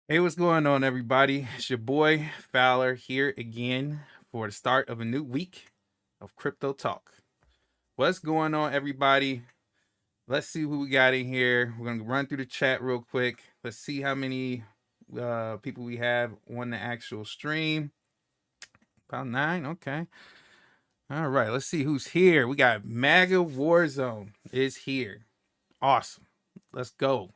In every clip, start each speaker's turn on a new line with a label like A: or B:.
A: Hey, what's going on, everybody? It's your boy Fawl3r here again for the start of a new week of Crypto Talk. What's going on, everybody? Let's see who we got in here. We're gonna run through the chat real quick. Let's see how many people we have on the actual stream. About 9. Okay. All right. Let's see who's here. We got MAGA Warzone is here. Awesome. Let's go.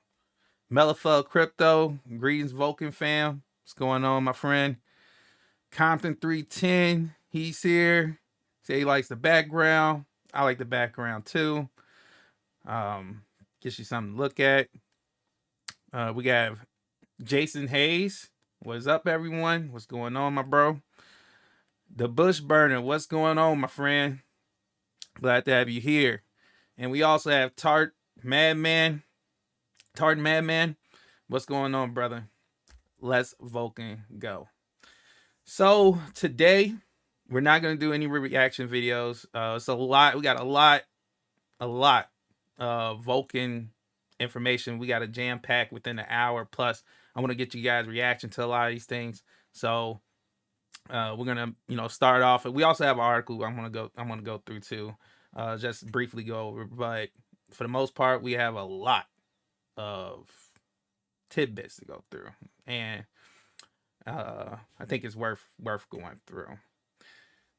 A: Melafel Crypto. Greetings, Vulcan fam. What's going on, my friend? Compton 310, he's here. Say he likes the background. I like the background too. Um, Gives you something to look at. We got Jason Hayes. What's up, everyone? What's going on, my bro? The Bush Burner. What's going on, my friend? Glad to have you here. And we also have Tart Madman. Tart Madman. What's going on, brother? Let's Vulcan go. So today we're not gonna do any reaction videos. It's a lot. We got a lot of Vulcan information. We got a jam pack within an hour plus. I want to get you guys reaction to a lot of these things. So we're gonna start off. We also have an article I'm gonna go through too. Just briefly go over, but for the most part, we have a lot of tidbits to go through, and I think it's worth going through.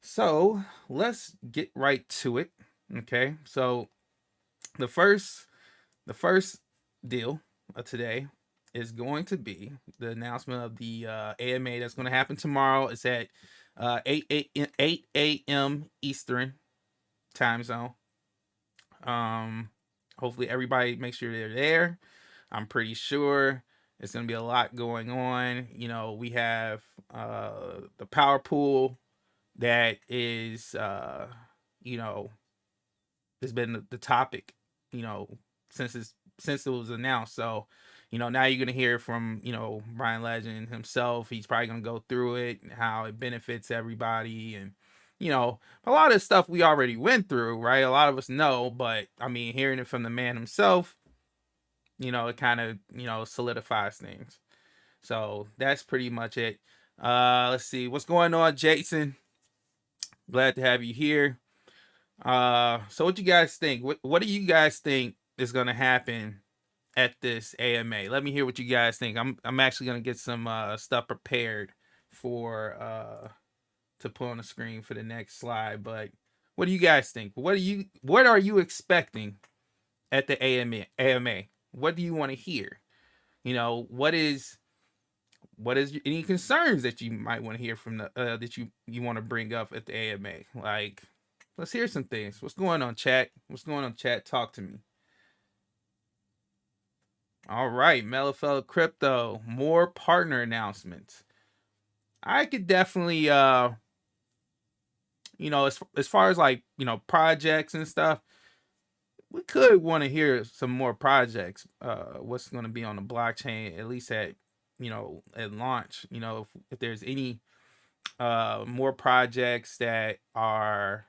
A: So let's get right to it. Okay, so the first deal of today is going to be the announcement of the AMA that's going to happen tomorrow. It's at 8 a.m. Eastern time zone. Hopefully everybody make sure they're there. I'm pretty sure it's going to be a lot going on. You know, we have the power pool that is you know has been the topic, since it was announced. So, now you're gonna hear from Brian Legend himself. He's probably gonna go through it and how it benefits everybody, and a lot of stuff we already went through, right? A lot of us know, but I mean, hearing it from the man himself, it kind of solidifies things. So that's pretty much it. Let's see what's going on, Jason. Glad to have you here. So what you guys think? What do you guys think is gonna happen at this AMA? Let me hear what you guys think. I'm actually gonna get some stuff prepared for to put on the screen for the next slide. But what do you guys think? What are you expecting at the AMA? What do you want to hear? What is any concerns that you might want to hear from the that you want to bring up at the AMA? Like, let's hear some things. What's going on, chat? What's going on, chat? Talk to me. All right, Melafel Crypto, more partner announcements. I could definitely as far as like, projects and stuff, we could want to hear some more projects. What's going to be on the blockchain, at least at at launch. If there's any more projects that are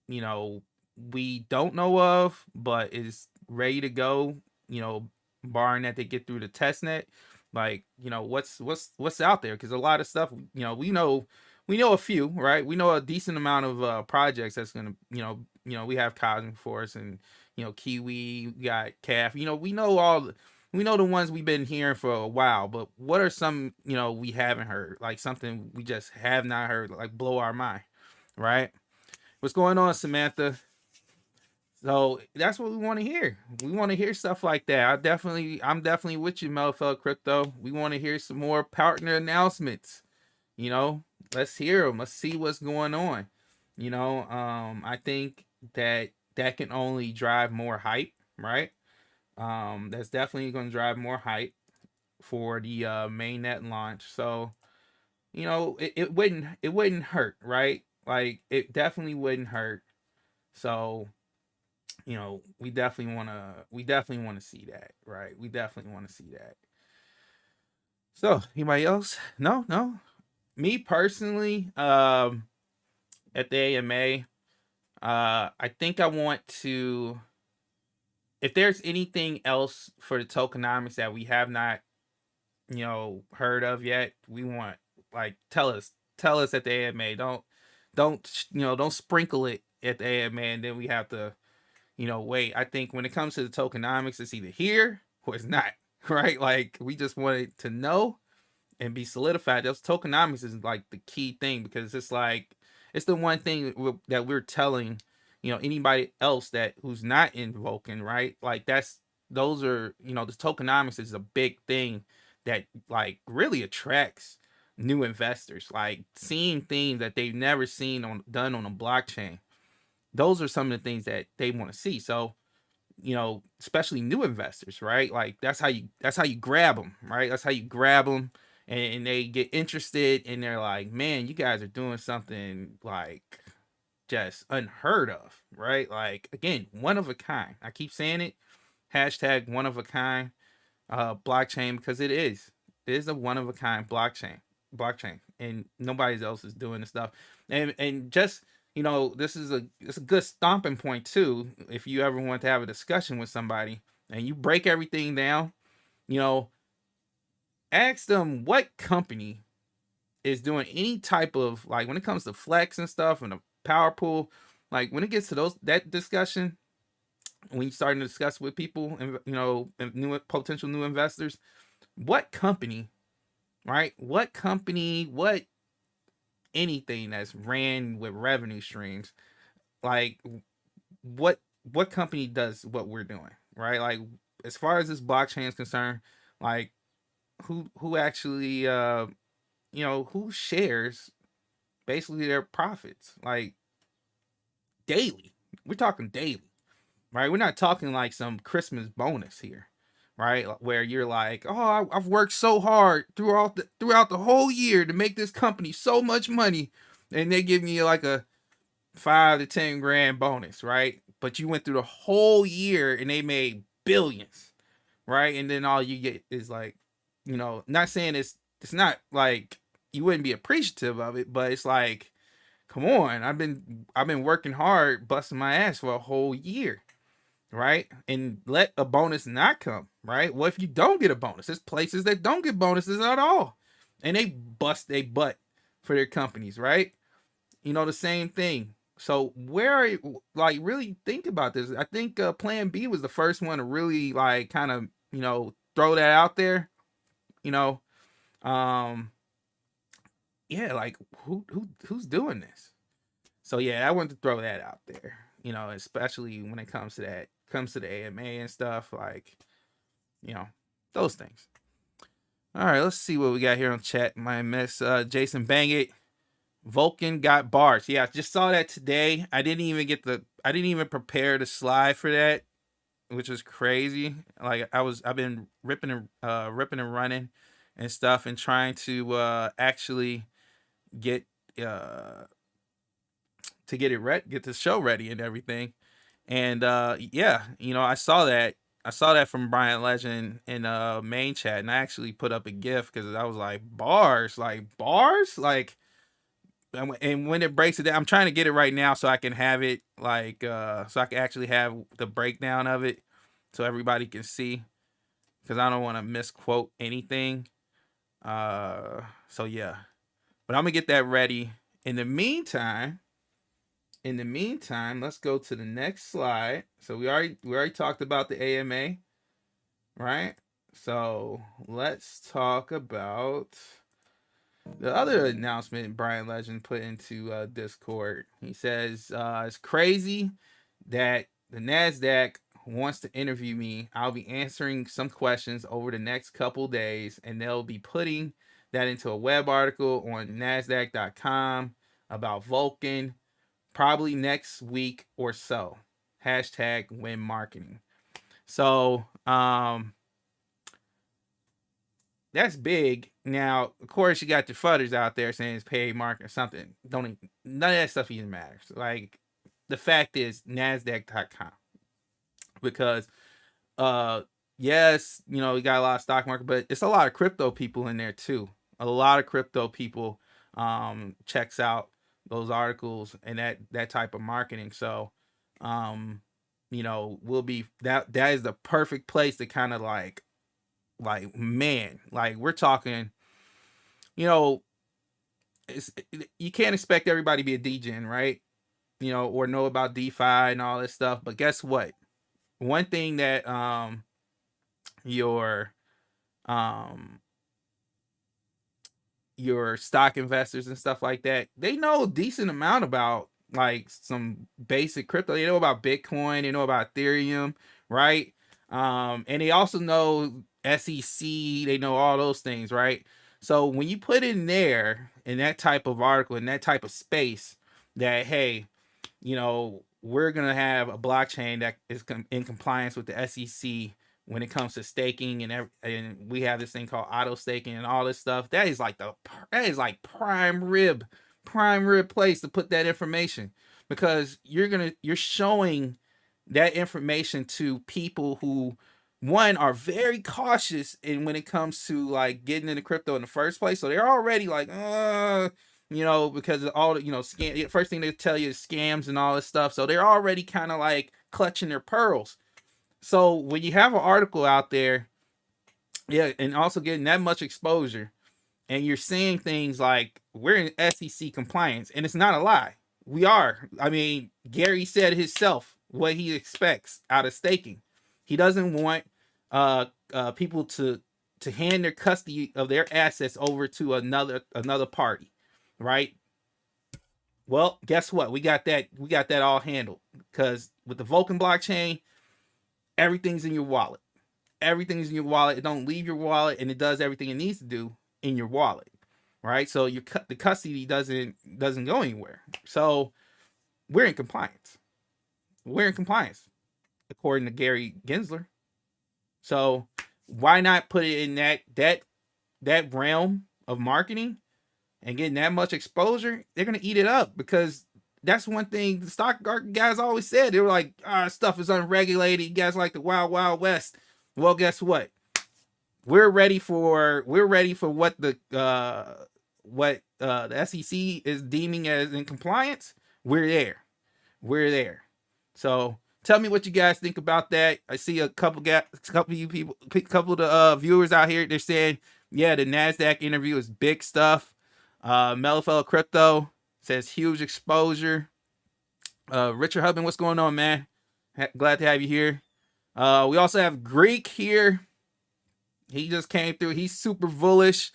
A: we don't know of, but is ready to go, barring that they get through the test net. Like, what's out there? Because a lot of stuff, we know a few, right? We know a decent amount of projects that's gonna, we have Cosmic Force and Kiwi, we got Calf. We know the ones we've been hearing for a while, but what are some we haven't heard? Like something we just have not heard, like blow our mind, right? What's going on, Samantha? So that's what we want to hear. We want to hear stuff like that. I'm definitely with you, Melfell Crypto. We want to hear some more partner announcements. You know, let's hear them. Let's see what's going on. I think that can only drive more hype, right? That's definitely going to drive more hype for the mainnet launch. So, it wouldn't hurt, right? Like it definitely wouldn't hurt. So we definitely want to see that, right? We definitely want to see that. So anybody else? No. Me personally, at the AMA, I think I want to. If there's anything else for the tokenomics that we have not, heard of yet, we want, like, tell us at the AMA. Don't sprinkle it at the AMA and then we have to, wait. I think when it comes to the tokenomics, it's either here or it's not, right? Like, we just wanted to know and be solidified. Those tokenomics is like the key thing, because it's like, it's the one thing that we're telling, anybody else that who's not in Vulcan, right? Like, those are, the tokenomics is a big thing that, like, really attracts new investors, like seeing things that they've never seen done on a blockchain. Those are some of the things that they want to see. So, especially new investors, right? Like, that's how you grab them, right? That's how you grab them, and they get interested, and they're like, man, you guys are doing something, like, just unheard of, right? Like, again, one of a kind. I keep saying it, hashtag one of a kind blockchain, because it is a one of a kind blockchain, and nobody else is doing the stuff. And just, this is it's a good stomping point too, if you ever want to have a discussion with somebody and you break everything down, you know ask them what company is doing any type of, like, when it comes to flex and stuff and the power pool, like, when it gets to that discussion, when you're starting to discuss with people and, new potential new investors, what company, right? What company, what anything that's ran with revenue streams, like, what company does what we're doing, right? Like, as far as this blockchain is concerned, like, who actually who shares basically their profits, like, daily. We're talking daily, right? We're not talking like some Christmas bonus here, right? Where you're like, oh, I've worked so hard throughout the whole year to make this company so much money, and they give me like a 5 to 10 grand bonus, right? But you went through the whole year and they made billions, right? And then all you get is, like, not saying it's not like you wouldn't be appreciative of it, but it's like, come on, I've been working hard, busting my ass for a whole year, right? And let a bonus not come, right? What if you don't get a bonus? There's places that don't get bonuses at all, and they bust their butt for their companies, right? The same thing. So where are you, like, really think about this? I think Plan B was the first one to really, like, kind of, throw that out there. You know, um, yeah, like, who's doing this? So yeah, I wanted to throw that out there. Especially when it comes to the AMA and stuff, like, you know, those things. All right, let's see what we got here on chat. My miss Jason Bangit. Vulcan got bars. Yeah, I just saw that today. I didn't even prepare the slide for that, which is crazy. Like, I've been ripping and running and stuff, and trying to actually get get the show ready and everything. And yeah, I saw that from Brian Legend in main chat, and I actually put up a GIF because I was like, bars, like, and when it breaks it down, I'm trying to get it right now so I can have it, like, so I can actually have the breakdown of it so everybody can see, because I don't want to misquote anything. So yeah, but I'm gonna get that ready. In the meantime, let's go to the next slide. So we already talked about the AMA, right? So let's talk about the other announcement Brian Legend put into Discord. He says, it's crazy that the NASDAQ wants to interview me. I'll be answering some questions over the next couple days, and they'll be putting that into a web article on NASDAQ.com about Vulcan, probably next week or so. Hashtag win marketing. So, that's big. Now, of course, you got your fudders out there saying it's paid market or something. None of that stuff even matters. Like, the fact is NASDAQ.com. Because yes, we got a lot of stock market, but it's a lot of crypto people in there too. A lot of crypto people checks out those articles and that type of marketing. So we'll be that is the perfect place to kind of, like, like man, like we're talking, you know, you can't expect everybody to be a degen, right? You know, or know about DeFi and all this stuff. But guess what? One thing that your um your stock investors and stuff like that, they know a decent amount about like some basic crypto. They know about Bitcoin, they know about Ethereum, right? And they also know SEC, they know all those things, right? So when you put in there in that type of article, in that type of space, that hey, you know, we're gonna have a blockchain that is in compliance with the SEC when it comes to staking, and we have this thing called auto staking and all this stuff. That is like prime rib place to put that information, because you're showing that information to people who, one, are very cautious in when it comes to like getting into crypto in the first place. So they're already like, you know, because of all the, you know, scam. First thing they tell you is scams and all this stuff. So they're already kind of like clutching their pearls. So when you have an article out there, yeah, and also getting that much exposure, and you're seeing things like we're in SEC compliance, and it's not a lie. We are. I mean, Gary said himself what he expects out of staking. He doesn't want people to hand their custody of their assets over to another party, right? Well, guess what? We got that all handled, because with the Vulcan blockchain, everything's in your wallet. Everything's in your wallet. It don't leave your wallet, and it does everything it needs to do in your wallet, right? So the custody doesn't go anywhere. So we're in compliance. We're in compliance according to Gary Gensler. So why not put it in that realm of marketing and getting that much exposure? They're gonna eat it up, because that's one thing the stock guys always said. They were like, stuff is unregulated. You guys like the wild west. Well, guess what? We're ready for what the SEC is deeming as in compliance. We're there. We're there. So tell me what you guys think about that. I see a couple of you people, couple of the viewers out here. They're saying, yeah, the NASDAQ interview is big stuff. Mellow Crypto says huge exposure. Richard Hubman, what's going on, man? Glad to have you here. We also have Greek here. He just came through. He's super bullish.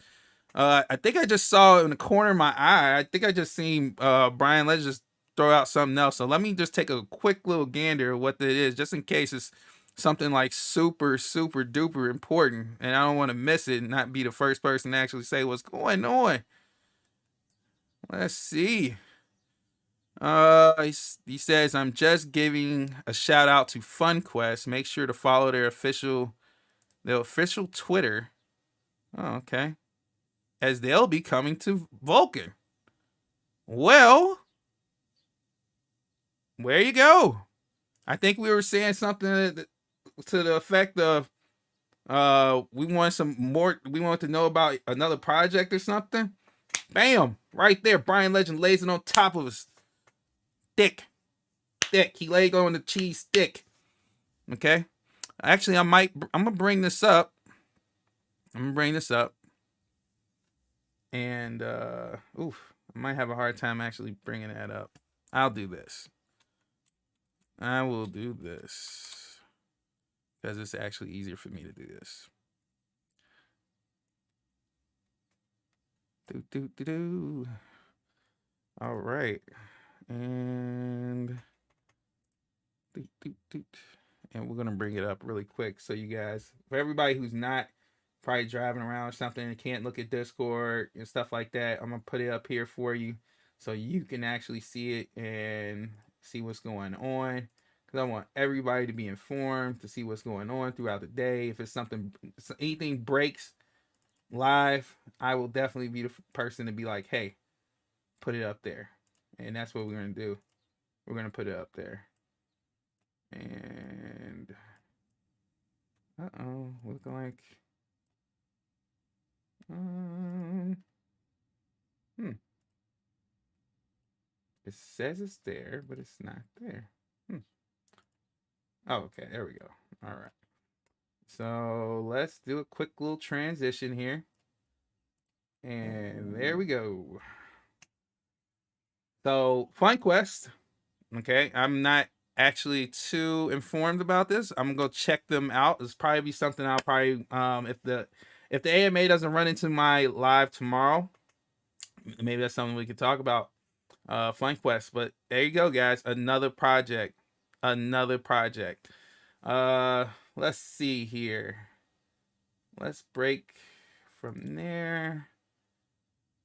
A: I think I just saw in the corner of my eye. I think I just seen Brian. Let's just throw out something else. So let me just take a quick little gander of what it is, just in case it's something like super duper important, and I don't want to miss it and not be the first person to actually say what's going on. Let's see. He says, I'm just giving a shout out to FunQuest. Make sure to follow their official Twitter. Oh, okay. As they'll be coming to Vulcan. Well, there you go. I think we were saying something to the effect of we want to know about another project or something. Bam! Right there, Brian Legend lays it on top of us. Thick. He laid on the cheese thick. Okay. Actually, I'm gonna bring this up. And I might have a hard time actually bringing that up. I'll do this. I will do this because it's actually easier for me to do this. All right. And we're gonna bring it up really quick so you guys, for everybody who's not probably driving around or something and can't look at Discord and stuff like that, I'm gonna put it up here for you so you can actually see it and see what's going on, because I want everybody to be informed, to see what's going on throughout the day. If anything breaks live, I will definitely be the person to be like, hey, put it up there. And that's what we're gonna do. We're gonna put it up there. And looking like it says it's there, but it's not there. Oh, okay, there we go. All right. So let's do a quick little transition here. And there we go. So FunQuest, okay, I'm not actually too informed about this. I'm gonna go check them out. It's probably be something I'll probably if the AMA doesn't run into my live tomorrow, maybe that's something we could talk about. FunQuest. But there you go, guys. Another project. Another project. Let's see here. Let's break from there.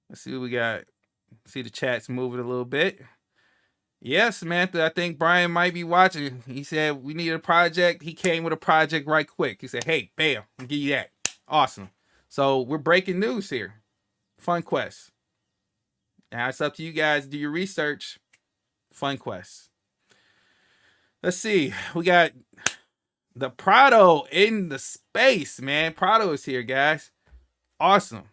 A: Let's see what we got. See the chat's moving a little bit. Yes, Samantha, I think Brian might be watching. He said we need a project. He came with a project right quick. He said, hey, bam, I'll give you that. Awesome. So we're breaking news here. FunQuest. Now it's up to you guys. Do your research. FunQuest. Let's see. We got the Prado in the space, man. Prado is here, guys. Awesome.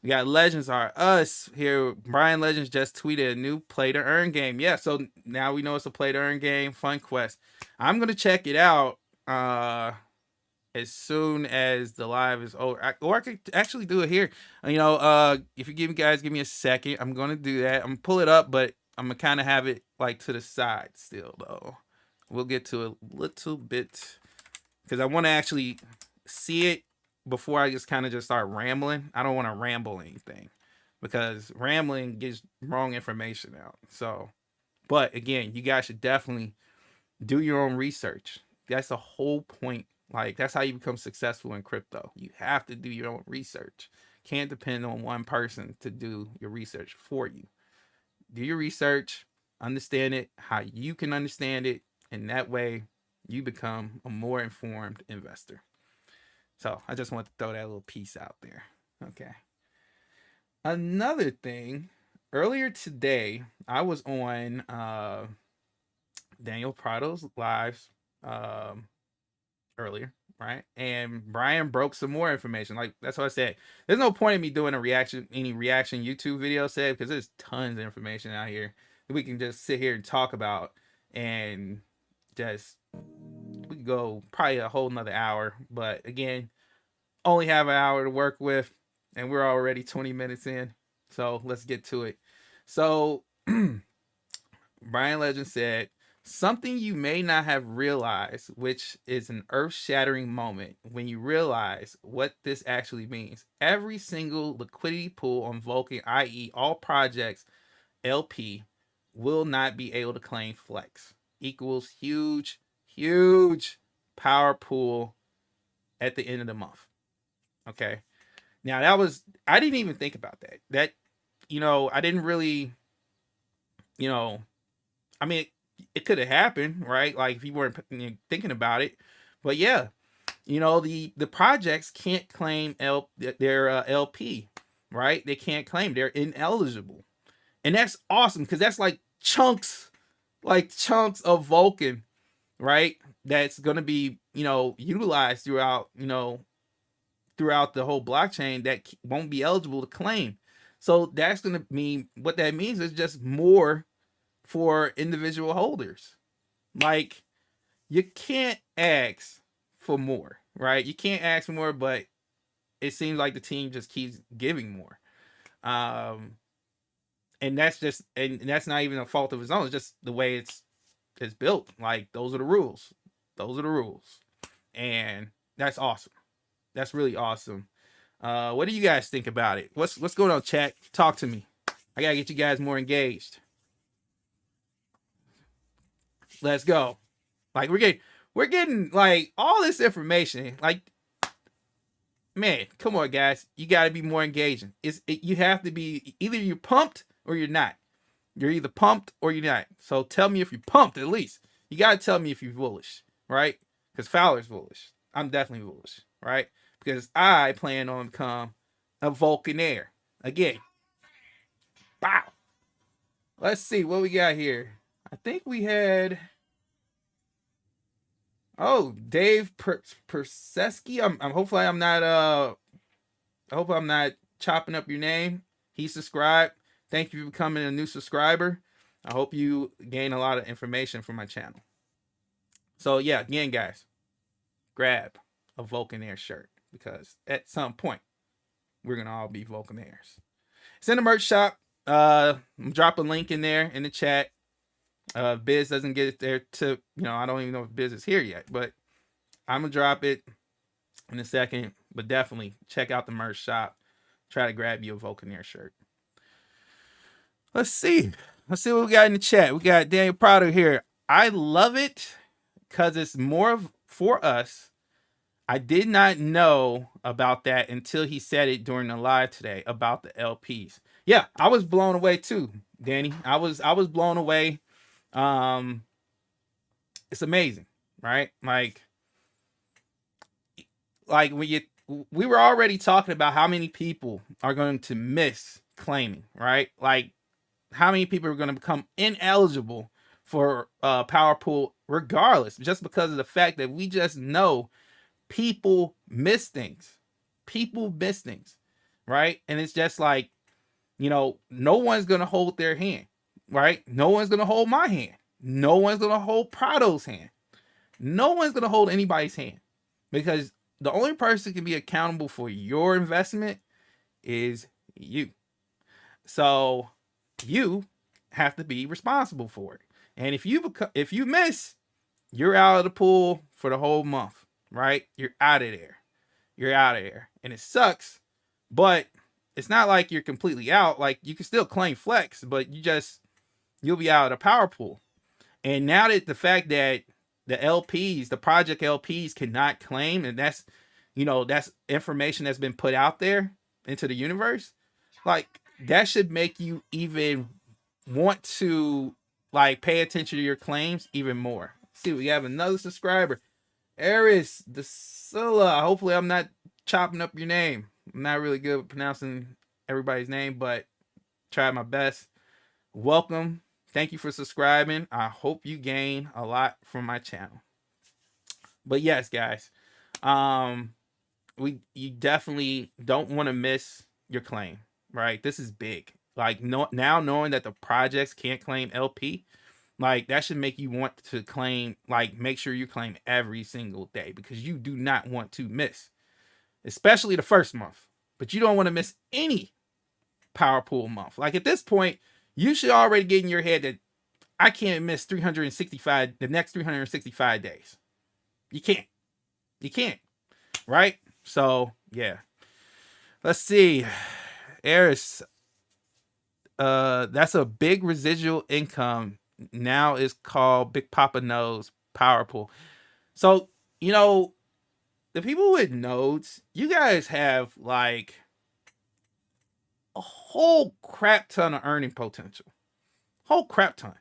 A: We got Legends Are Us here. Brian Legends just tweeted a new play to earn game. Yeah, so now we know it's a play to earn game. FunQuest. I'm gonna check it out as soon as the live is over, or I could actually do it here. You know, if you give me a second, I'm gonna do that. I'm gonna pull it up, but I'm gonna kind of have it like to the side still, though. We'll get to a little bit because I want to actually see it before I just kind of just start rambling. I don't want to ramble anything because rambling gives wrong information out. So, but again, you guys should definitely do your own research. That's the whole point. Like, that's how you become successful in crypto. You have to do your own research. Can't depend on one person to do your research for you. Do your research, understand it how you can understand it, and that way you become a more informed investor. So I just want to throw that little piece out there. Okay. Another thing, earlier today, I was on Daniel Prado's lives earlier, right? And Brian broke some more information. Like, that's what I said. There's no point in me doing any reaction YouTube video said, because there's tons of information out here that we can just sit here and talk about, and just we could go probably a whole nother hour. But again, only have an hour to work with, and we're already 20 minutes in. So let's get to it. So Brian Legend said, something you may not have realized, which is an earth-shattering moment when you realize what this actually means. Every single liquidity pool on Vulcan, i.e. all projects LP, will not be able to claim flex. Equals huge, huge power pool at the end of the month. Okay. Now I didn't even think about that. That, I didn't really, I mean, it could have happened, right? Like if you weren't thinking about it, but yeah, the projects can't claim their LP, right? They can't claim, they're ineligible, and that's awesome because that's like chunks of Vulcan, right? That's gonna be utilized throughout the whole blockchain that won't be eligible to claim. So that's gonna mean, what that means is just more for individual holders. Like, you can't ask for more, right? You can't ask for more, but it seems like the team just keeps giving more. And that's not even a fault of his own. It's just the way it's built. Like, those are the rules. Those are the rules. And that's awesome. That's really awesome. What do you guys think about it? What's going on, chat? Talk to me. I gotta get you guys more engaged. Let's go. Like, we're getting like all this information. Like, man, come on, guys. You got to be more engaging. You have to be, either you're pumped or you're not. You're either pumped or you're not. So tell me if you're pumped, at least. You got to tell me if you're bullish, right? Because Fowler's bullish. I'm definitely bullish, right? Because I plan on become a Vulcan again. Wow. Let's see what we got here. I think we had Dave Perseski. I'm hopefully I'm not I hope I'm not chopping up your name. He subscribed. Thank you for becoming a new subscriber. I hope you gain a lot of information from my channel. So yeah, again, guys, grab a Vulcan3r shirt, because at some point we're gonna all be Vulcan3rs. It's in the merch shop. I'm dropping a link in there in the chat. Biz doesn't get it there to, I don't even know if Biz is here yet, but I'm gonna drop it in a second. But definitely check out the merch shop. Try to grab you a Vulcan3r shirt. Let's see what we got in the chat. We got Daniel Prado here. I love it because it's more for us. I did not know about that until he said it during the live today about the LPs. Yeah, I was blown away too, Danny. I was blown away. It's amazing, right? Like when we were already talking about how many people are going to miss claiming, right? Like how many people are going to become ineligible for Power Pool regardless, just because of the fact that we just know people miss things. People miss things, right? And it's just like, no one's going to hold their hand, right? No one's going to hold my hand. No one's going to hold Prado's hand. No one's going to hold anybody's hand, because the only person who can be accountable for your investment is you. So you have to be responsible for it. And if you miss, you're out of the pool for the whole month, right? You're out of there. You're out of there. And it sucks, but it's not like you're completely out. Like you can still claim flex, but you'll be out of the power pool. And now that the fact that the LPs, the project LPs cannot claim, and that's information that's been put out there into the universe, like that should make you even want to pay attention to your claims even more. Let's see, we have another subscriber, Eris Decilla. Hopefully I'm not chopping up your name. I'm not really good with pronouncing everybody's name, but try my best. Welcome. Thank you for subscribing. I hope you gain a lot from my channel. But yes, guys, you definitely don't want to miss your claim, right? This is big. Like now knowing that the projects can't claim LP, like that should make you want to claim, make sure you claim every single day, because you do not want to miss, especially the first month. But you don't want to miss any power pool month. Like at this point, you should already get in your head that I can't miss the next 365 days. You can't, right? So yeah, let's see. Eris, that's a big residual income. Now is called Big Papa Knows Power Pool. So, the people with nodes, you guys have like a whole crap ton of earning potential. Whole crap ton.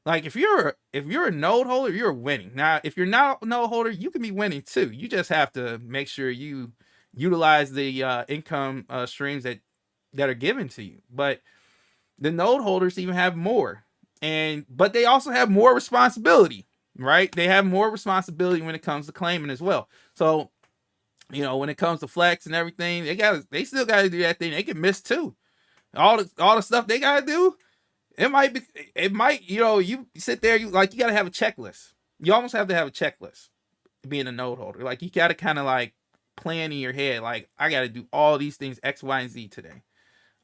A: Like if you're a node holder, you're winning. Now, if you're not a node holder, you can be winning too. You just have to make sure you utilize the income streams that are given to you. But the node holders even have more, but they also have more responsibility, right? They have more responsibility when it comes to claiming as well. So, when it comes to flex and everything, they still got to do that thing. They can miss too. All the stuff they got to do. It might, you sit there, you got to have a checklist. You almost have to have a checklist being a node holder. Like you got to kind of plan in your head, like I got to do all these things X, Y, and Z today.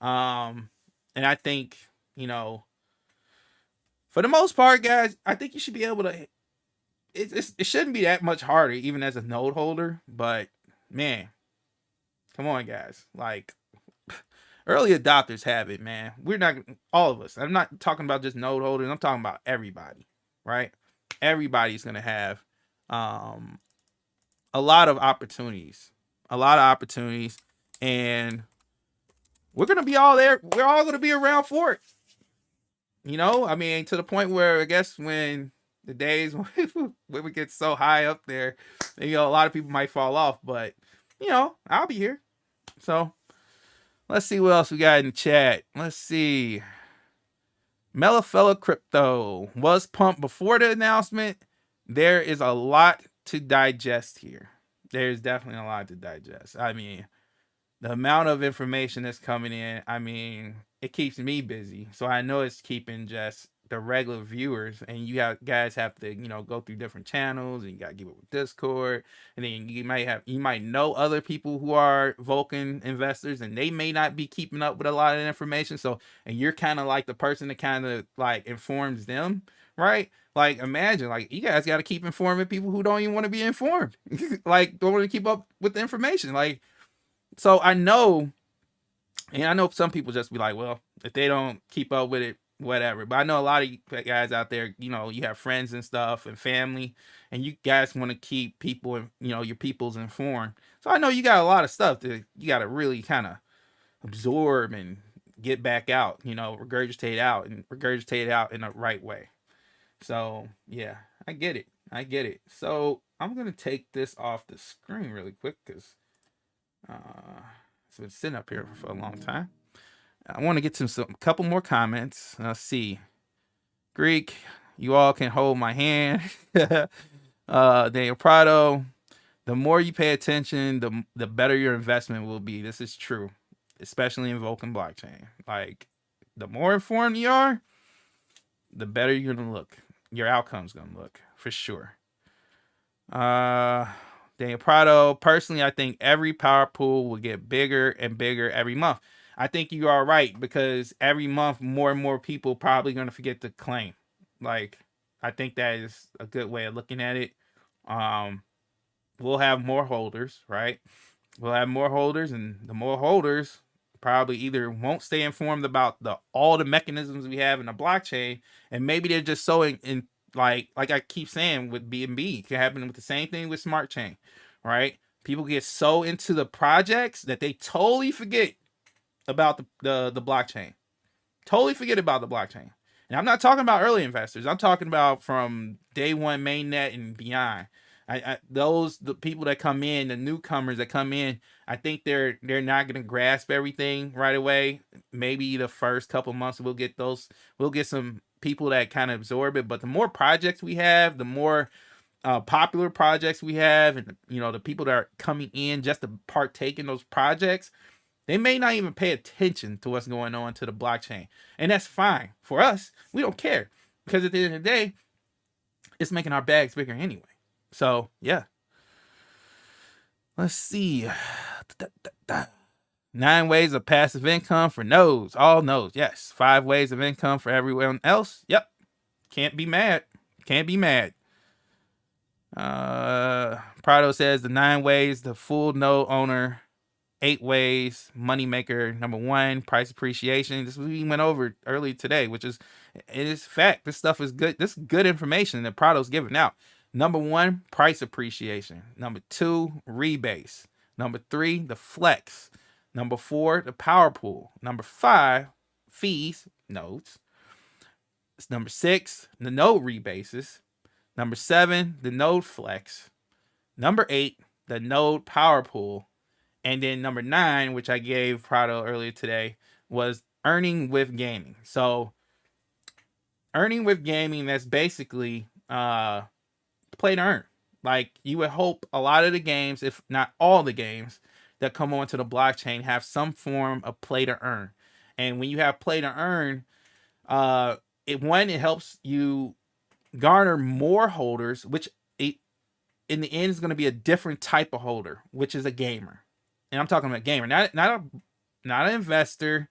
A: And I think, for the most part, guys, I think you should be able to, it shouldn't be that much harder even as a node holder, but man, come on, guys. Like early adopters have it, man. We're not, all of us. I'm not talking about just node holders. I'm talking about everybody, right? Everybody's going to have a lot of opportunities, and we're going to be all there. We're all going to be around for it. I mean, to the point where I guess when the days when we get so high up there, a lot of people might fall off, but I'll be here. So let's see what else we got in the chat. Let's see. Melafella Crypto was pumped before the announcement. There is a lot to digest here. There's definitely a lot to digest. I mean, the amount of information that's coming in, I mean, it keeps me busy. So I know it's keeping just the regular viewers, and guys have to, you know, go through different channels, and you gotta get with Discord, and then you might know other people who are Vulcan investors, and they may not be keeping up with a lot of information. So, and you're kind of like the person that kind of like informs them, right? Like, imagine, like, you guys got to keep informing people who don't even want to be informed, like, don't want to keep up with the information. Like, so I know, and I know some people just be like, well, if they don't keep up with it, whatever. But I know a lot of guys out there, you know, you have friends and stuff and family, and you guys want to keep people, you know, your peoples informed. So I know you got a lot of stuff that you got to really kind of absorb and get back out, you know, regurgitate out in the right way. So yeah, I get it. I get it. So I'm gonna take this off the screen really quick because it's been sitting up here for a long time. I want to get to some couple more comments. Let's see. Greek, you all can hold my hand. Daniel Prado, the more you pay attention, the better your investment will be. This is true, especially in Vulcan Blockchain. Like, the more informed you are, the better you're gonna look. Your outcome's gonna look, for sure. Daniel Prado, personally, I think every power pool will get bigger and bigger every month. I think you are right, because every month more and more people probably going to forget to claim. Like, I think that is a good way of looking at it. We'll have more holders, right? We'll have more holders, and the more holders probably either won't stay informed about all the mechanisms we have in the blockchain, and maybe they're just so in like I keep saying with BNB, it can happen with the same thing with Smart Chain, right? People get so into the projects that they totally forget about the blockchain. Totally forget about the blockchain. And I'm not talking about early investors. I'm talking about from day one mainnet and beyond. The people that come in, the newcomers that come in, I think they're not going to grasp everything right away. Maybe the first couple months we'll get some people that kind of absorb it. But the more projects we have, the more popular projects we have, and you know, the people that are coming in just to partake in those projects, they may not even pay attention to what's going on to the blockchain. And that's fine. For us, we don't care, because at the end of the day, it's making our bags bigger anyway. So, yeah. Let's see. 9 ways of passive income for nodes. All nodes. Yes. 5 ways of income for everyone else. Yep. Can't be mad. Can't be mad. Prado says the 9 ways the full node owner. 8 ways, moneymaker. Number 1, price appreciation. This we went over earlier today, which is, it is fact. This stuff is good. This is good information that Prado's giving out. Number 1, price appreciation. Number 2, rebase. Number 3, the flex. Number 4, the power pool. Number 5, fees, nodes. Number 6, the node rebases. Number 7, the node flex. Number 8, the node power pool. And then number 9, which I gave Prado earlier today, was earning with gaming. So earning with gaming, that's basically play to earn. Like, you would hope a lot of the games, if not all the games that come onto the blockchain, have some form of play to earn. And when you have play to earn, it helps you garner more holders, which in the end is going to be a different type of holder, which is a gamer. And I'm talking about gamer, not an investor,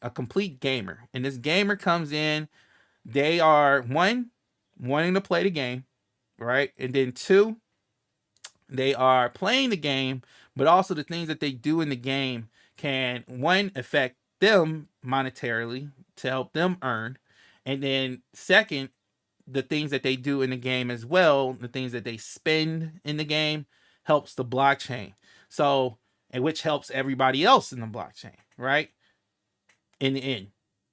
A: a complete gamer. And this gamer comes in, they are, 1, wanting to play the game, right? And then 2, they are playing the game, but also the things that they do in the game can, 1, affect them monetarily to help them earn. And then 2nd, the things that they do in the game as well, the things that they spend in the game, helps the blockchain. So, and which helps everybody else in the blockchain, right? In the end.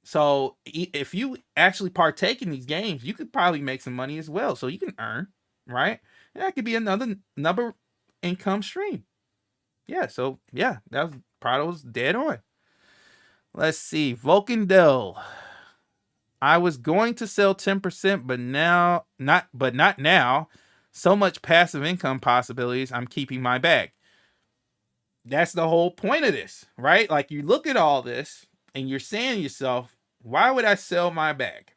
A: So if you actually partake in these games, you could probably make some money as well. So you can earn, right? And that could be another income stream. Yeah, so yeah, Prado's dead on. Let's see. Vulcan Dell. I was going to sell 10%, but not now. So much passive income possibilities. I'm keeping my bag. That's the whole point of this, right? Like, you look at all this and you're saying to yourself, why would I sell my bag?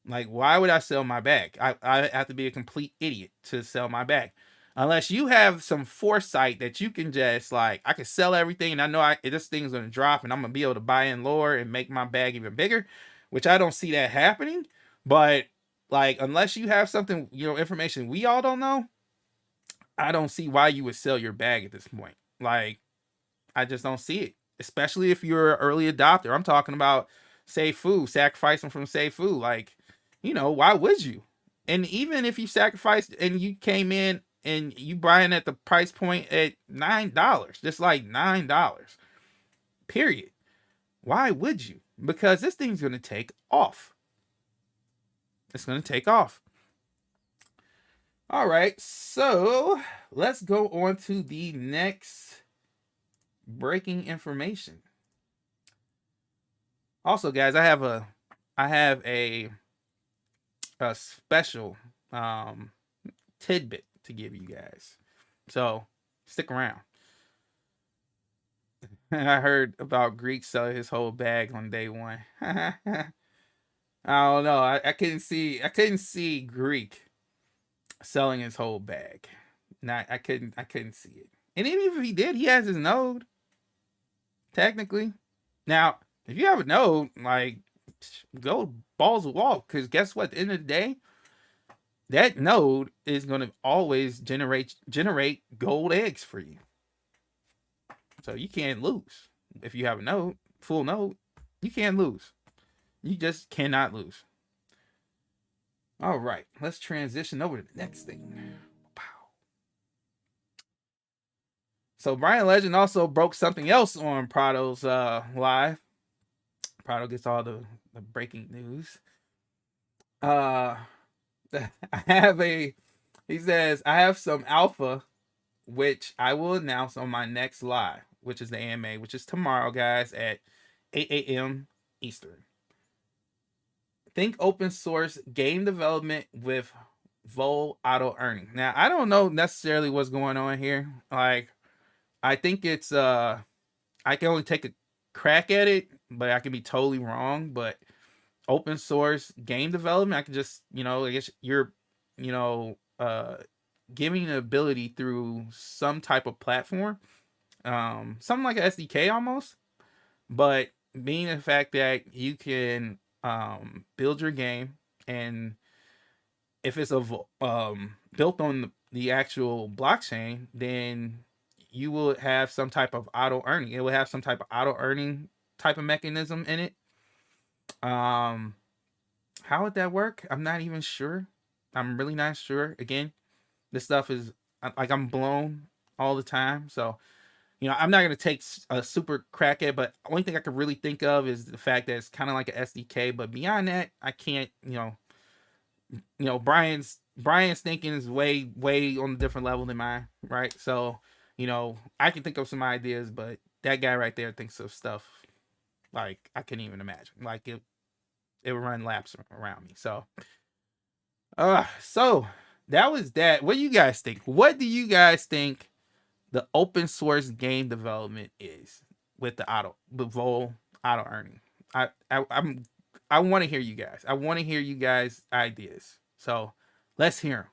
A: Like, why would I sell my bag? I have to be a complete idiot to sell my bag. Unless you have some foresight that you can just like, I can sell everything and I know this thing's gonna drop and I'm gonna be able to buy in lower and make my bag even bigger, which I don't see that happening. But like, unless you have something, information we all don't know, I don't see why you would sell your bag at this point. Like, I just don't see it. Especially if you're an early adopter. I'm talking about Safe Food, sacrificing from Safe Food. Like, why would you? And even if you sacrificed and you came in and you buying at the price point at $9, just like $9, period. Why would you? Because this thing's going to take off. It's going to take off. All right, so let's go on to the next breaking information. Also, guys, I have a special tidbit to give you guys. So stick around. I heard about Greek selling his whole bag on day one. I don't know. I couldn't see Greek selling his whole bag. I couldn't see it. And even if he did, he has his node. Technically. Now, if you have a node, like, go balls of wall, because guess what? At the end of the day, that node is going to always generate gold eggs for you. So you can't lose. If you have a node, full node, you can't lose. You just cannot lose. All right, let's transition over to the next thing. Wow. So Brian Legend also broke something else on Prado's live. Prado gets all the breaking news. He says, I have some alpha, which I will announce on my next live, which is the AMA, which is tomorrow, guys, at 8 a.m. Eastern. Think open source game development with Vol auto earning. Now, I don't know necessarily what's going on here. Like, I think it's I can only take a crack at it, but I can be totally wrong. But open source game development, I can just, I guess you're, giving an ability through some type of platform, something like an SDK almost, but being the fact that you can build your game, and if it's built on the actual blockchain, then you will have some type of auto earning. It will have some type of auto earning type of mechanism in it. How would that work? I'm not even sure. I'm really not sure. Again, this stuff is like, I'm blown all the time. So, I'm not going to take a super crack at it, but the only thing I could really think of is the fact that it's kind of like an SDK. But beyond that, I can't, Brian's thinking is way on a different level than mine, right? So, I can think of some ideas, but that guy right there thinks of stuff like I can't even imagine. Like, it would run laps around me. So that was that. What do you guys think? What do you guys think the open source game development is with the Vol auto earning? I want to hear you guys. I want to hear you guys' ideas. So let's hear them.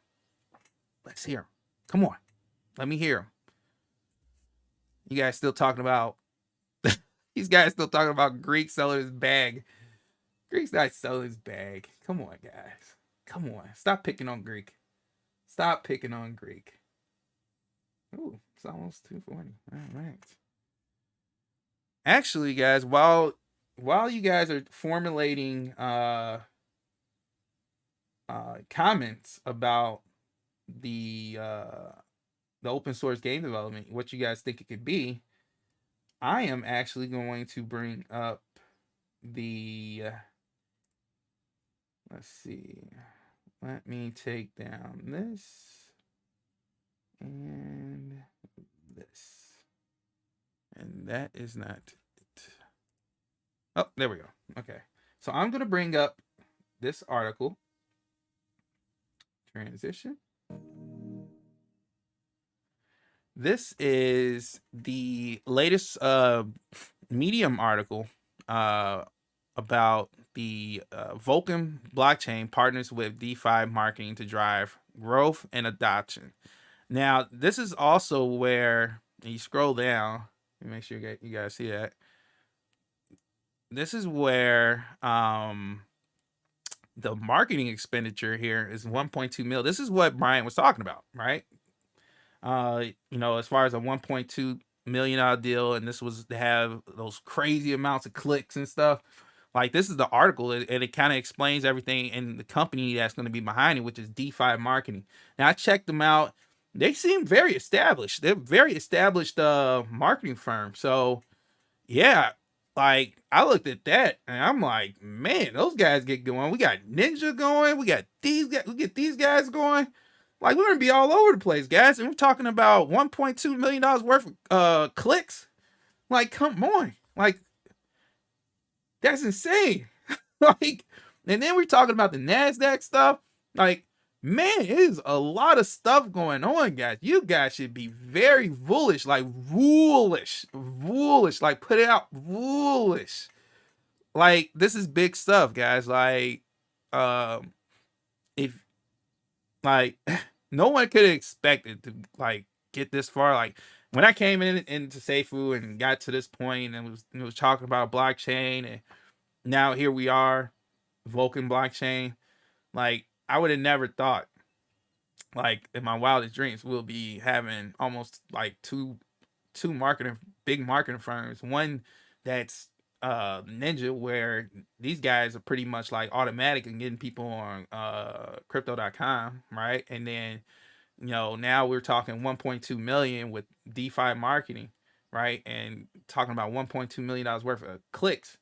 A: Let's hear them. Come on, let me hear them. You guys still talking about? These guys still talking about Greek selling his bag. Greek's not selling his bag. Come on, guys. Come on. Stop picking on Greek. Stop picking on Greek. Ooh, it's almost 2:40. All right. Actually, guys, while you guys are formulating comments about the open source game development, what you guys think it could be, I am actually going to bring up the let's see. Let me take down this and this. And that is not it. Oh, there we go. Okay. So I'm going to bring up this article. Transition. This is the latest Medium article about the Vulcan Blockchain partners with DeFi marketing to drive growth and adoption. Now, this is also where you scroll down. Let me make sure you guys see that. This is where the marketing expenditure here is 1.2 mil. This is what Brian was talking about, right? As far as a 1.2 million deal, and this was to have those crazy amounts of clicks and stuff. Like, this is the article, and it kind of explains everything in the company that's going to be behind it, which is DeFi Marketing. Now, I checked them out. They seem very established. They're very established marketing firm. So, yeah, like, I looked at that and I'm like, man, those guys get going. We got Ninja going. We got these guys. We get these guys going. Like, we're gonna be all over the place, guys. And we're talking about $1.2 million worth of clicks. Like, come on. Like, that's insane. Like, and then we're talking about the NASDAQ stuff. Like, man, it is a lot of stuff going on, guys. You guys should be very bullish, like woolish, like put it out woolish. Like, this is big stuff, guys. Like, if like no one could have expected to like get this far. Like, when I came into Seifu and got to this point and was talking about blockchain, and now here we are, Vulcan blockchain. Like, I would have never thought, like, in my wildest dreams, we'll be having almost like two big marketing firms. One that's Ninja, where these guys are pretty much like automatic and getting people on crypto.com, right? And then, now we're talking 1.2 million with DeFi marketing, right? And talking about $1.2 million worth of clicks.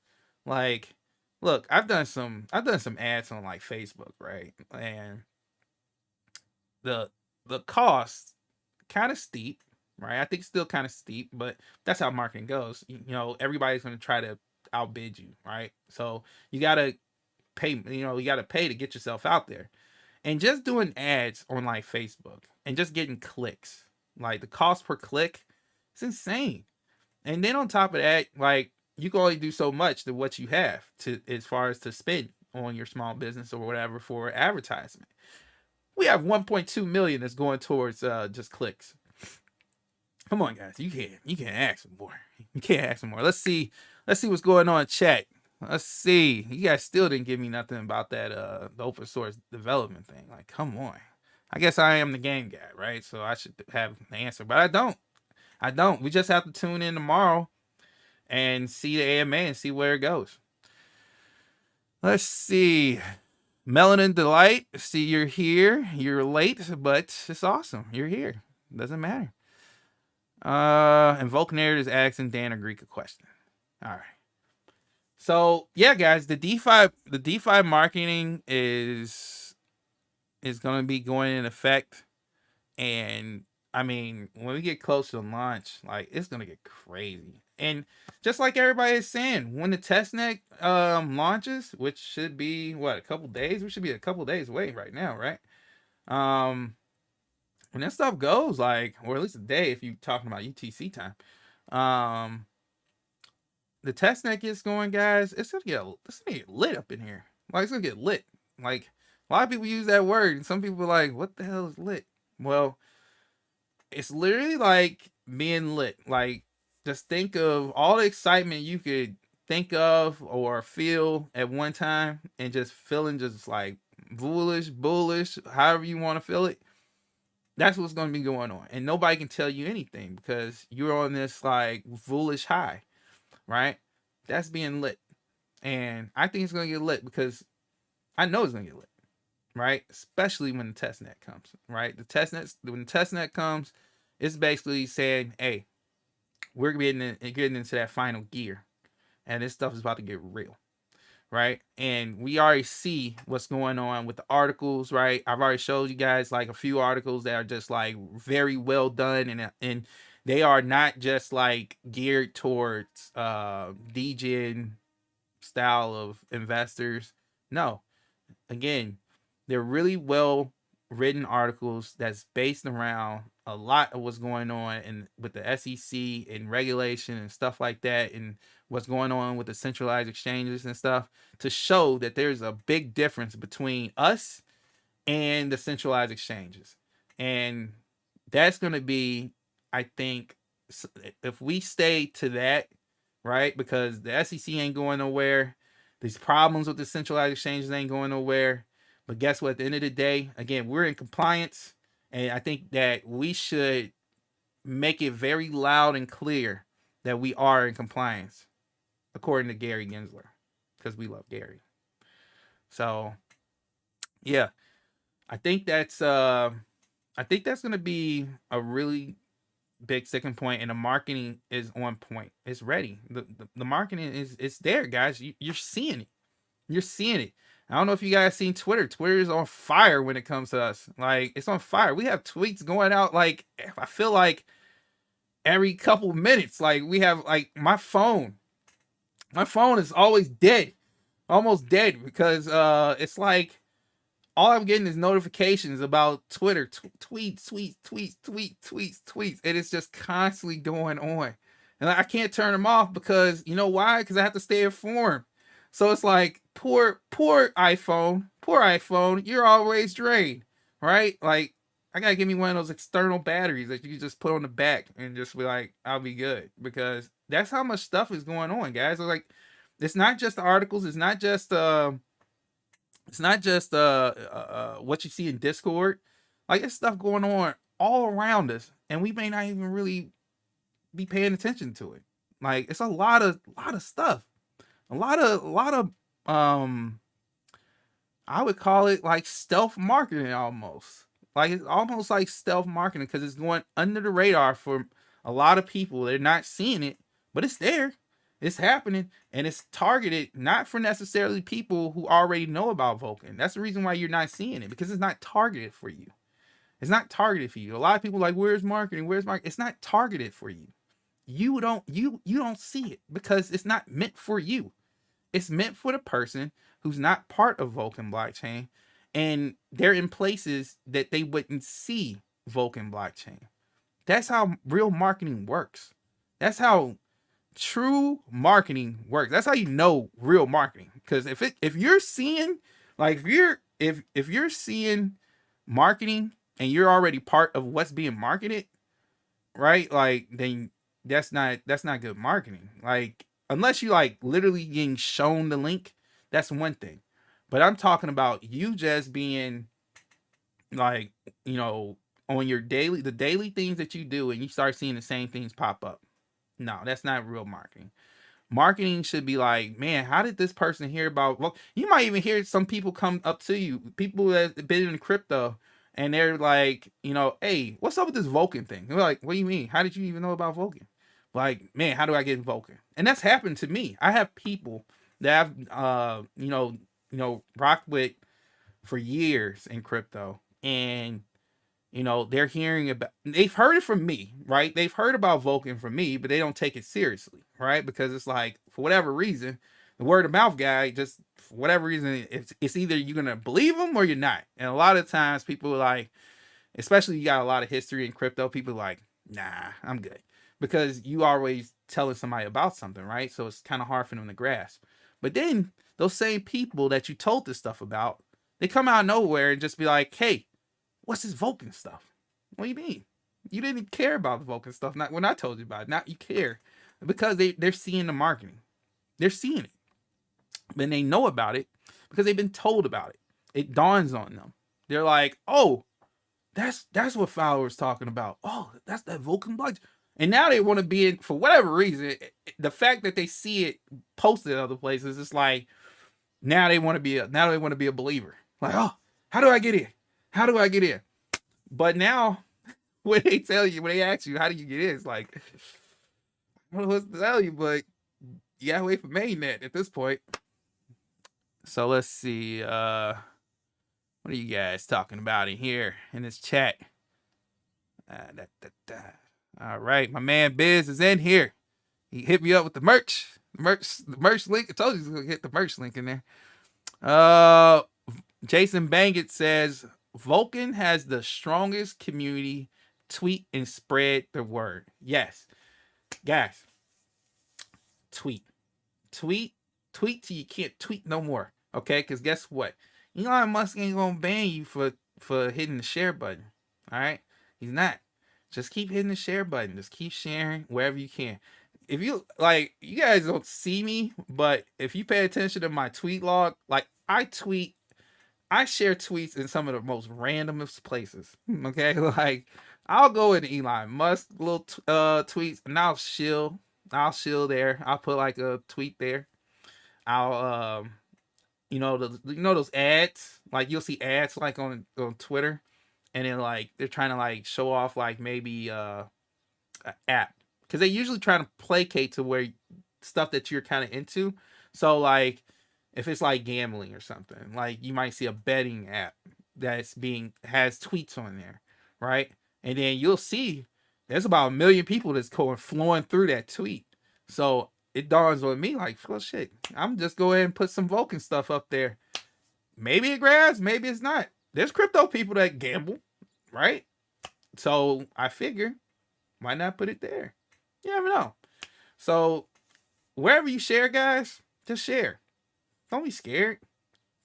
A: Like, look, I've done some ads on like Facebook, right? And the cost kind of steep, right? I think still kind of steep, but that's how marketing goes. Everybody's going to try to outbid you, right? So you got to pay, to get yourself out there. And just doing ads on like Facebook and just getting clicks, like the cost per click, it's insane. And then on top of that, like, you can only do so much to what you have to, as far as to spend on your small business or whatever for advertisement. We have 1.2 million that's going towards just clicks. Come on, guys, you can't ask for more. You can't ask for more. Let's see what's going on in chat. Let's see. You guys still didn't give me nothing about that the open source development thing. Like, come on. I guess I am the game guy, right? So I should have the answer, but I don't. We just have to tune in tomorrow and see the AMA and see where it goes. Let's see. Melanin Delight, see, you're here. You're late, but it's awesome. You're here. Doesn't matter. And Vulcan3r is asking Dan a Greek a question. All right. So yeah, guys, the DeFi marketing is going to be going in effect, and I mean, when we get close to launch, like, it's going to get crazy. And just like everybody is saying, when the testnet launches, which should be a couple days, we should be a couple days away right now, right? When that stuff goes, like, or at least a day if you're talking about UTC time, the testnet gets going, guys, it's gonna get lit up in here. Like, it's gonna get lit. Like, a lot of people use that word, and some people are like, what the hell is lit? Well, it's literally like being lit. Like, just think of all the excitement you could think of or feel at one time, and just feeling just like bullish, however you want to feel it. That's what's going to be going on. And nobody can tell you anything because you're on this like foolish high, right? That's being lit. And I think it's going to get lit because I know it's going to get lit, right? Especially when the testnet comes, right? When the testnet comes, it's basically saying, hey, we're getting into that final gear, and this stuff is about to get real, right? And we already see what's going on with the articles, right? I've already showed you guys like a few articles that are just like very well done, and they are not just like geared towards degen style of investors. No, again, they're really well written articles that's based around a lot of what's going on and with the SEC and regulation and stuff like that, and what's going on with the centralized exchanges and stuff, to show that there's a big difference between us and the centralized exchanges. And that's going to be, I think, if we stay to that, right? Because the SEC ain't going nowhere. These problems with the centralized exchanges ain't going nowhere. But guess what? At the end of the day, again, we're in compliance. And I think that we should make it very loud and clear that we are in compliance, according to Gary Gensler, because we love Gary. So, yeah, I think that's going to be a really big sticking point, and the marketing is on point. It's ready. The marketing is there, guys. You're seeing it. You're seeing it. I don't know if you guys seen Twitter. Twitter is on fire when it comes to us. Like, it's on fire. We have tweets going out, like, I feel like every couple minutes. Like, we have, like, my phone is always dead, almost dead, because it's like all I'm getting is notifications about Twitter, tweets, and it's just constantly going on. And I can't turn them off because, you know why? Because I have to stay informed. So it's like, poor iPhone, you're always drained, right? Like, I gotta give me one of those external batteries that you can just put on the back and just be like, I'll be good. Because that's how much stuff is going on, guys. It's like, it's not just the articles, it's not just what you see in Discord. Like, it's stuff going on all around us, and we may not even really be paying attention to it. Like, it's a lot of stuff. A lot of I would call it like stealth marketing almost. Like, it's almost like stealth marketing because it's going under the radar for a lot of people. They're not seeing it, but it's there. It's happening, and it's targeted not for necessarily people who already know about Vulcan. That's the reason why you're not seeing it, because it's not targeted for you. It's not targeted for you. A lot of people are like, where's marketing? Where's marketing? It's not targeted for you. You don't see it because it's not meant for you. It's meant for the person who's not part of Vulcan Blockchain, and they're in places that they wouldn't see Vulcan Blockchain. That's how real marketing works. That's how true marketing works. That's how you know real marketing. Because if you're seeing, like, if you're seeing marketing and you're already part of what's being marketed, right? Like, then that's not good marketing. Like, unless you like literally getting shown the link, that's one thing. But I'm talking about you just being like, on your the daily things that you do, and you start seeing the same things pop up. No, that's not real marketing. Marketing should be like, man, how did this person hear about? Well, you might even hear some people come up to you, people that have been in crypto, and they're like, hey, what's up with this Vulcan thing? They're like, what do you mean? How did you even know about Vulcan? Like, man, how do I get Vulcan? And that's happened to me. I have people that I've rocked with for years in crypto, and they're hearing about, they've heard it from me, right? They've heard about Vulcan from me, but they don't take it seriously, right? Because it's like, for whatever reason, the word of mouth guy, just for whatever reason, it's either you're going to believe them or you're not. And a lot of times people are like, especially you got a lot of history in crypto, people are like, nah, I'm good. Because you always telling somebody about something, right? So it's kind of hard for them to grasp. But then those same people that you told this stuff about, they come out of nowhere and just be like, hey, what's this Vulcan stuff? What do you mean? You didn't care about the Vulcan stuff. Not when I told you about it. Not you care. Because they're seeing the marketing. They're seeing it. And they know about it because they've been told about it. It dawns on them. They're like, oh, that's what Fawl3r's talking about. Oh, that's that Vulcan blockchain. And now they want to be in, for whatever reason, the fact that they see it posted in other places, it's like, now they want to be a believer. Like, oh, how do I get in? How do I get in? But now, when they ask you, how do you get in? It's like, I don't know what to tell you, but you gotta wait for mainnet at this point. So let's see. What are you guys talking about in here in this chat? All right, my man Biz is in here. He hit me up with the merch link. I told you he's gonna hit the merch link in there. Jason Bangett says Vulcan has the strongest community tweet and spread the word. Yes, guys, tweet, tweet, tweet till you can't tweet no more. Okay, because guess what? Elon Musk ain't gonna ban you for hitting the share button. All right, he's not. Just keep hitting the share button. Just keep sharing wherever you can. If you like, you guys don't see me, but if you pay attention to my tweet log, like I share tweets in some of the most randomest places. Okay, like I'll go in Elon Musk little tweets and I'll chill there. I'll put like a tweet there. I'll those ads, like you'll see ads like on Twitter, and then like they're trying to like show off like maybe an app, because they usually try to placate to where stuff that you're kind of into. So like if it's like gambling or something, like you might see a betting app has tweets on there, right? And then you'll see there's about 1 million people that's going flowing through that tweet. So it dawns on me like, well, shit, I'm just go ahead and put some Vulcan stuff up there. Maybe it grabs, maybe it's not. There's crypto people that gamble, right? So I figure, why not put it there? You never know. So wherever you share, guys, just share. Don't be scared.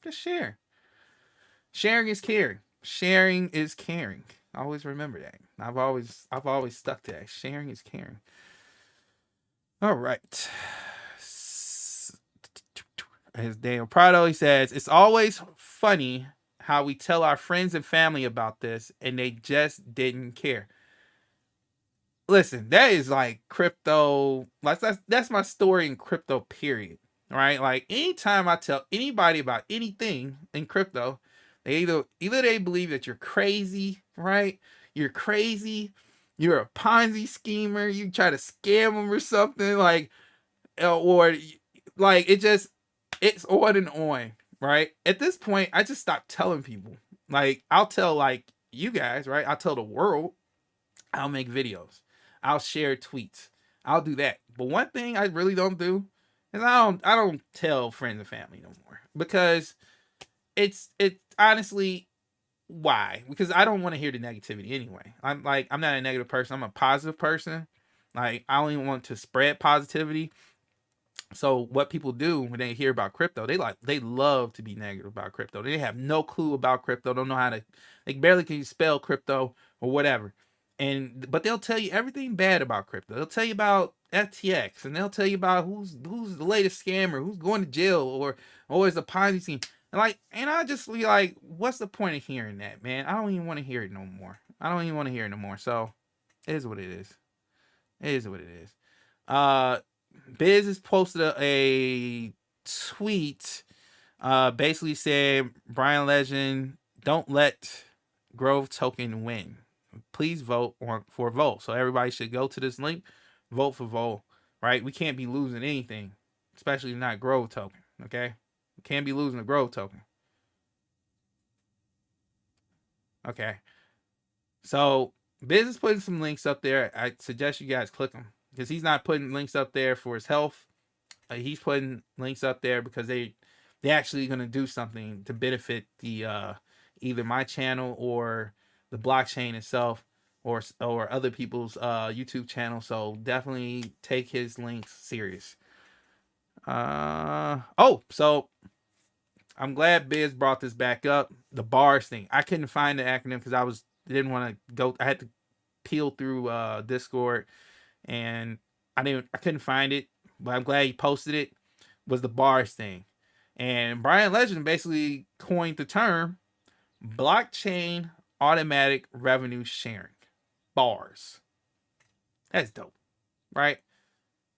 A: Just share. Sharing is caring. Sharing is caring. Always remember that. I've always stuck to that. Sharing is caring. All right. As Daniel Prado, he says, it's always funny how we tell our friends and family about this and they just didn't care. Listen, that is like crypto. Like that's my story in crypto, period. Right? Like anytime I tell anybody about anything in crypto, they either they believe that you're crazy, right? You're crazy. You're a Ponzi schemer. You try to scam them or something, like, or like it's on and on, right? At this point, I just stopped telling people. Like I'll tell like you guys, right? I'll tell the world. I'll make videos. I'll share tweets. I'll do that. But one thing I really don't do is I don't tell friends and family no more, because it's honestly, why? Because I don't want to hear the negativity anyway. I'm not a negative person. I'm a positive person. Like I only want to spread positivity. So what people do when they hear about crypto, they love to be negative about crypto. They have no clue about crypto, don't know how to, they barely can spell crypto or whatever. But they'll tell you everything bad about crypto. They'll tell you about FTX, and they'll tell you about who's the latest scammer, who's going to jail, or is a Ponzi scheme. And I just be like, what's the point of hearing that, man? I don't even want to hear it no more. So it is what it is. It is what it is. Biz has posted a tweet basically saying, Brian Legend, don't let Grove token win. Please vote for Volt. So everybody should go to this link, vote for Volt, right? We can't be losing anything, especially not Grove token, okay? We can't be losing the Grove token. Okay. So Biz is putting some links up there. I suggest you guys click them, because he's not putting links up there for his health. He's putting links up there because they actually going to do something to benefit the either my channel or the blockchain itself, or other people's YouTube channel. So definitely take his links serious. So I'm glad Biz brought this back up. The bars thing. I couldn't find the acronym because didn't want to go. I had to peel through Discord, and I couldn't find it. But I'm glad he posted it. Was the bars thing. And Brian Legend basically coined the term blockchain automatic revenue sharing. Bars. That's dope, right?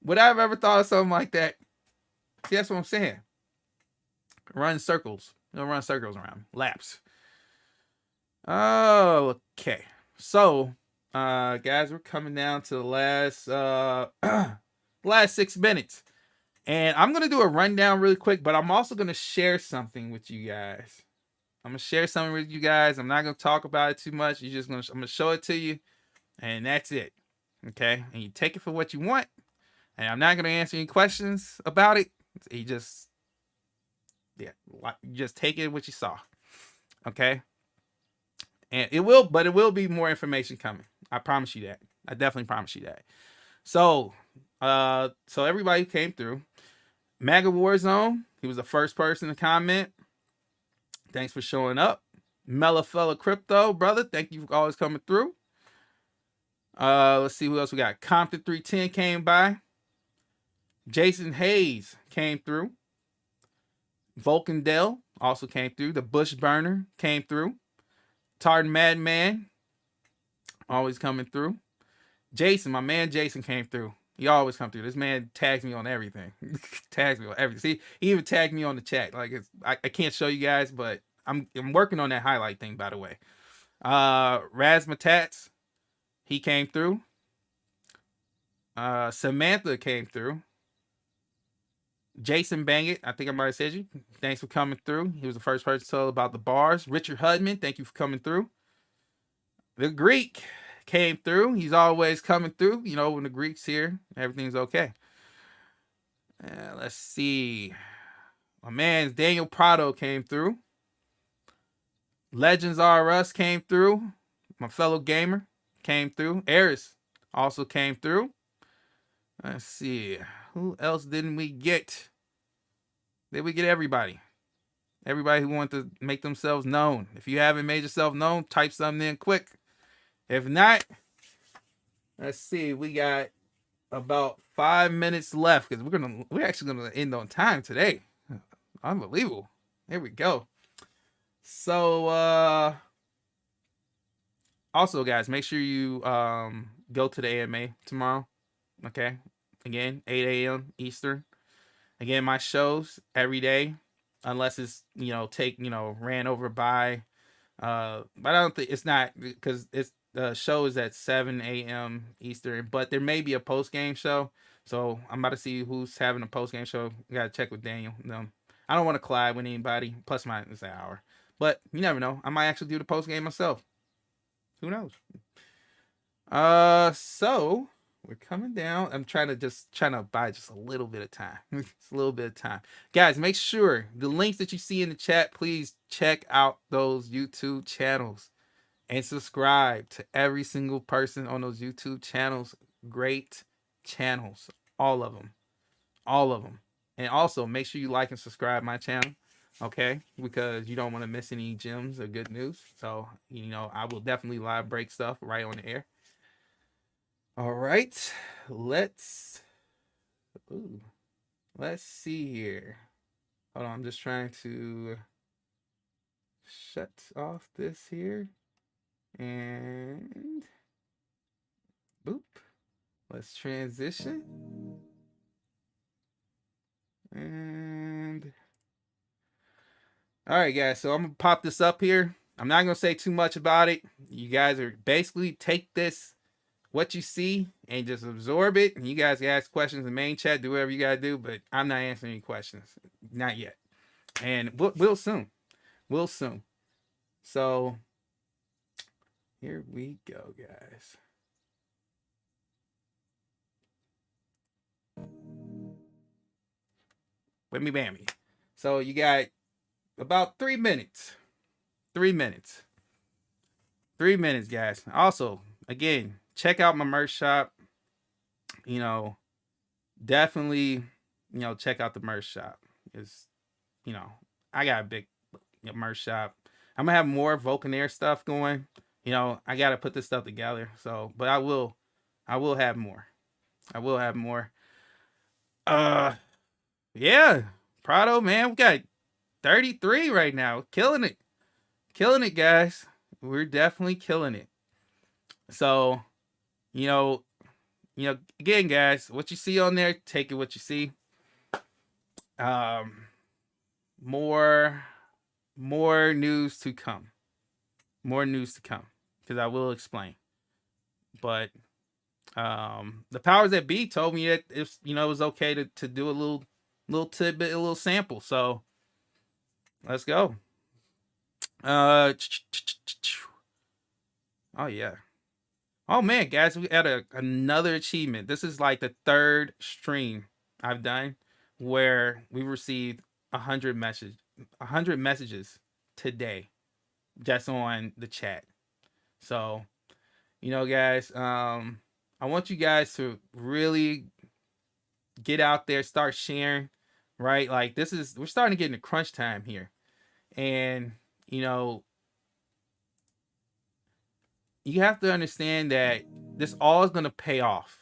A: Would I have ever thought of something like that? See, that's what I'm saying. Run circles. They'll run circles around. Laps. Oh, okay. So, guys, we're coming down to the last 6 minutes. And I'm going to do a rundown really quick, but I'm also going to share something with you guys. I'm going to share something with you guys. I'm not going to talk about it too much. I'm going to show it to you, and that's it. Okay? And you take it for what you want. And I'm not going to answer any questions about it. You just take it what you saw. Okay? And it will be more information coming. I promise you that. I definitely promise you that. So, so everybody came through. MAGA Warzone, he was the first person to comment. Thanks for showing up. Mellafella Crypto, brother, thank you for always coming through. Let's see who else we got. Compton 310 came by. Jason Hayes came through. Vulcan Dell also came through. The Bush Burner came through. Tartan Madman, always coming through. Jason, my man Jason came through. He always come through. This man tags me on everything. Tags me on everything. See, he even tagged me on the chat. Like I can't show you guys, but I'm working on that highlight thing, by the way. Razmatats, he came through. Samantha came through. Jason Bangit, I think I might have said you. Thanks for coming through. He was the first person to tell about the bars. Richard Hudman, thank you for coming through. The Greek came through. He's always coming through. You know, when the Greek's here, everything's okay. Let's see. My man Daniel Prado came through. Legends R Us came through. My fellow gamer came through. Eris also came through. Let's see. Who else didn't we get? Did we get everybody? Everybody who wanted to make themselves known. If you haven't made yourself known, type something in quick. If not, let's see. We got about 5 minutes left because we're actually gonna end on time today. Unbelievable. Here we go. So also guys, make sure you go to the AMA tomorrow. Okay. Again, 8 a.m. Eastern. Again, my shows every day, unless it's ran over by but I don't think it's not, because it's the show is at 7 a.m. Eastern, but there may be a post-game show. So I'm about to see who's having a post-game show. Gotta check with Daniel. I don't want to collide with anybody. Plus it's an hour. But you never know. I might actually do the post-game myself. Who knows? So we're coming down. I'm trying to buy just a little bit of time. Just a little bit of time. Guys, make sure the links that you see in the chat, please check out those YouTube channels and subscribe to every single person on those YouTube channels. Great channels. All of them. All of them. And also make sure you like and subscribe my channel. Okay? Because you don't want to miss any gems or good news. So, I will definitely live break stuff right on the air. All right, let's see here. Hold on, I'm just trying to shut off this here. And boop. Let's transition. And all right, guys, so I'm gonna pop this up here. I'm not gonna say too much about it. You guys are basically take this, what you see, and just absorb it. And you guys can ask questions in the main chat, do whatever you gotta do, but I'm not answering any questions. Not yet. And we'll soon. We'll soon. So here we go, guys. Whammy bammy. So you got about 3 minutes. 3 minutes. 3 minutes, guys. Also, again, check out my merch shop. Definitely, check out the merch shop. It's, I got a big merch shop. I'm gonna have more Vulcan stuff going. I gotta put this stuff together. So, but I will have more. I will have more. Yeah, Prado, man, we got 33 right now. Killing it, guys. We're definitely killing it. So, again, guys, what you see on there, take it what you see. More news to come. More news to come, because I will explain. But the powers that be told me that it was okay to do a little tidbit, a little sample. So let's go. Oh yeah. Oh man, guys, we had another achievement. This is like the third stream I've done where we received 100 messages today just on the chat. So You know, guys, I want you guys to really get out there, start sharing, right? Like we're starting to get into crunch time here. And, you know, you have to understand that this all is going to pay off.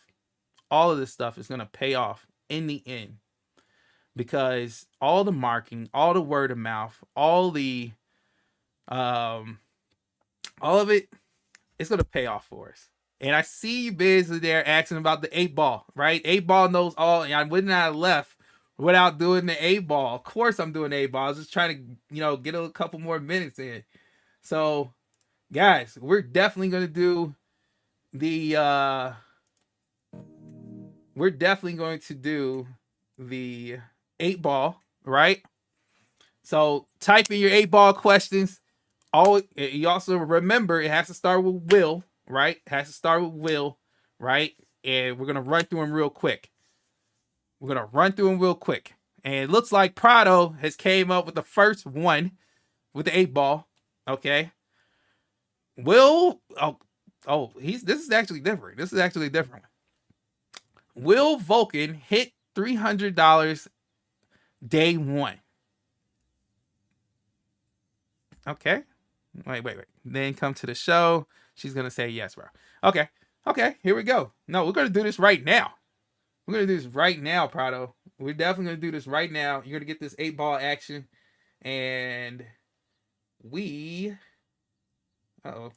A: All of this stuff is going to pay off in the end, because all the marketing, all the word of mouth, all of it, it's going to pay off for us. And I see you busy there asking about the 8-ball, right? 8-ball knows all, and I would not have left without doing the 8-ball. Of course I'm doing 8-ball. I was just trying to, get a couple more minutes in. So, guys, we're definitely going to do the 8-ball, right? So type in your 8-ball questions. You also remember it has to start with Will, right? It has to start with Will, right? And we're gonna run through them real quick. And it looks like Prado has came up with the first one with the 8-ball. Okay. Will, this is actually different. Will Vulcan hit $300 day one? Okay. Wait. Then come to the show. She's going to say yes, bro. Okay, here we go. No, we're going to do this right now. Prado. We're definitely going to do this right now. You're going to get this 8-ball action. And we... Uh-oh.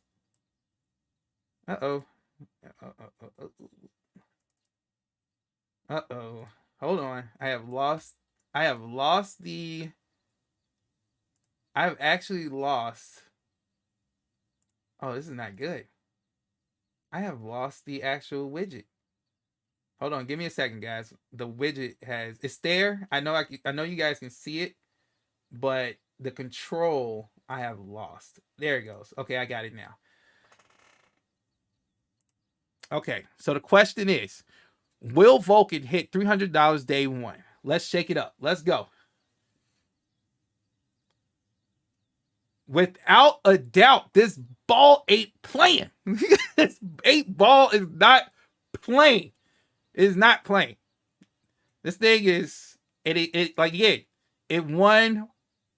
A: Hold on. I've actually lost. Oh, this is not good. I have lost the actual widget. Hold on, give me a second, guys. The widget it's there. I know you guys can see it, but the control I have lost. There it goes. Okay, I got it now. Okay, so the question is, will Vulcan hit $300 day one? Let's shake it up. Let's go. Without a doubt, this ball ain't playing. This 8-ball is not playing. It is not playing. This thing is it won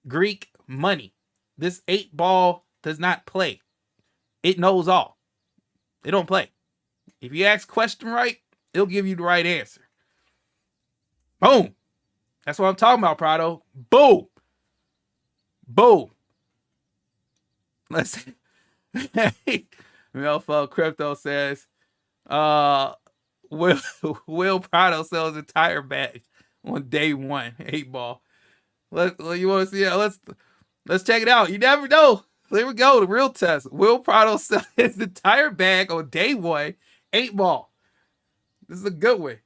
A: Greek money. This 8-ball does not play. It knows all. It don't play. If you ask question right, it'll give you the right answer. Boom. That's what I'm talking about, Prado. Boom. Let's see. Melfo Crypto says, Will Prado sells entire bag on day one, 8-ball. You want to see it? Let's check it out. You never know. Here we go. The real test. Will Prado sell his entire bag on day one, 8-ball. This is a good one.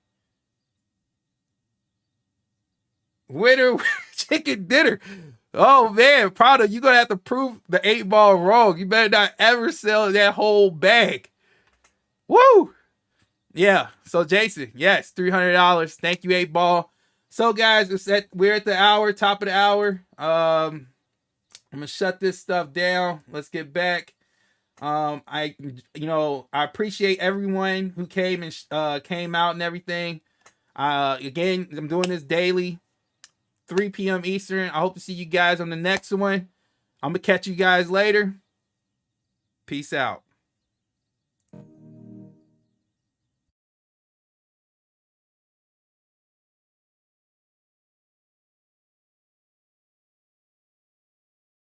A: Winner chicken dinner. Oh man, Prado, you're gonna have to prove the 8-ball wrong. You better not ever sell that whole bag. Woo! Yeah. So Jason, yes, $300. Thank you, 8-ball. So guys, we're at the top of the hour. I'm gonna shut this stuff down. Let's get back. I appreciate everyone who came out and everything. Again, I'm doing this daily, 3 p.m. Eastern. I hope to see you guys on the next one. I'm gonna catch you guys later. Peace out.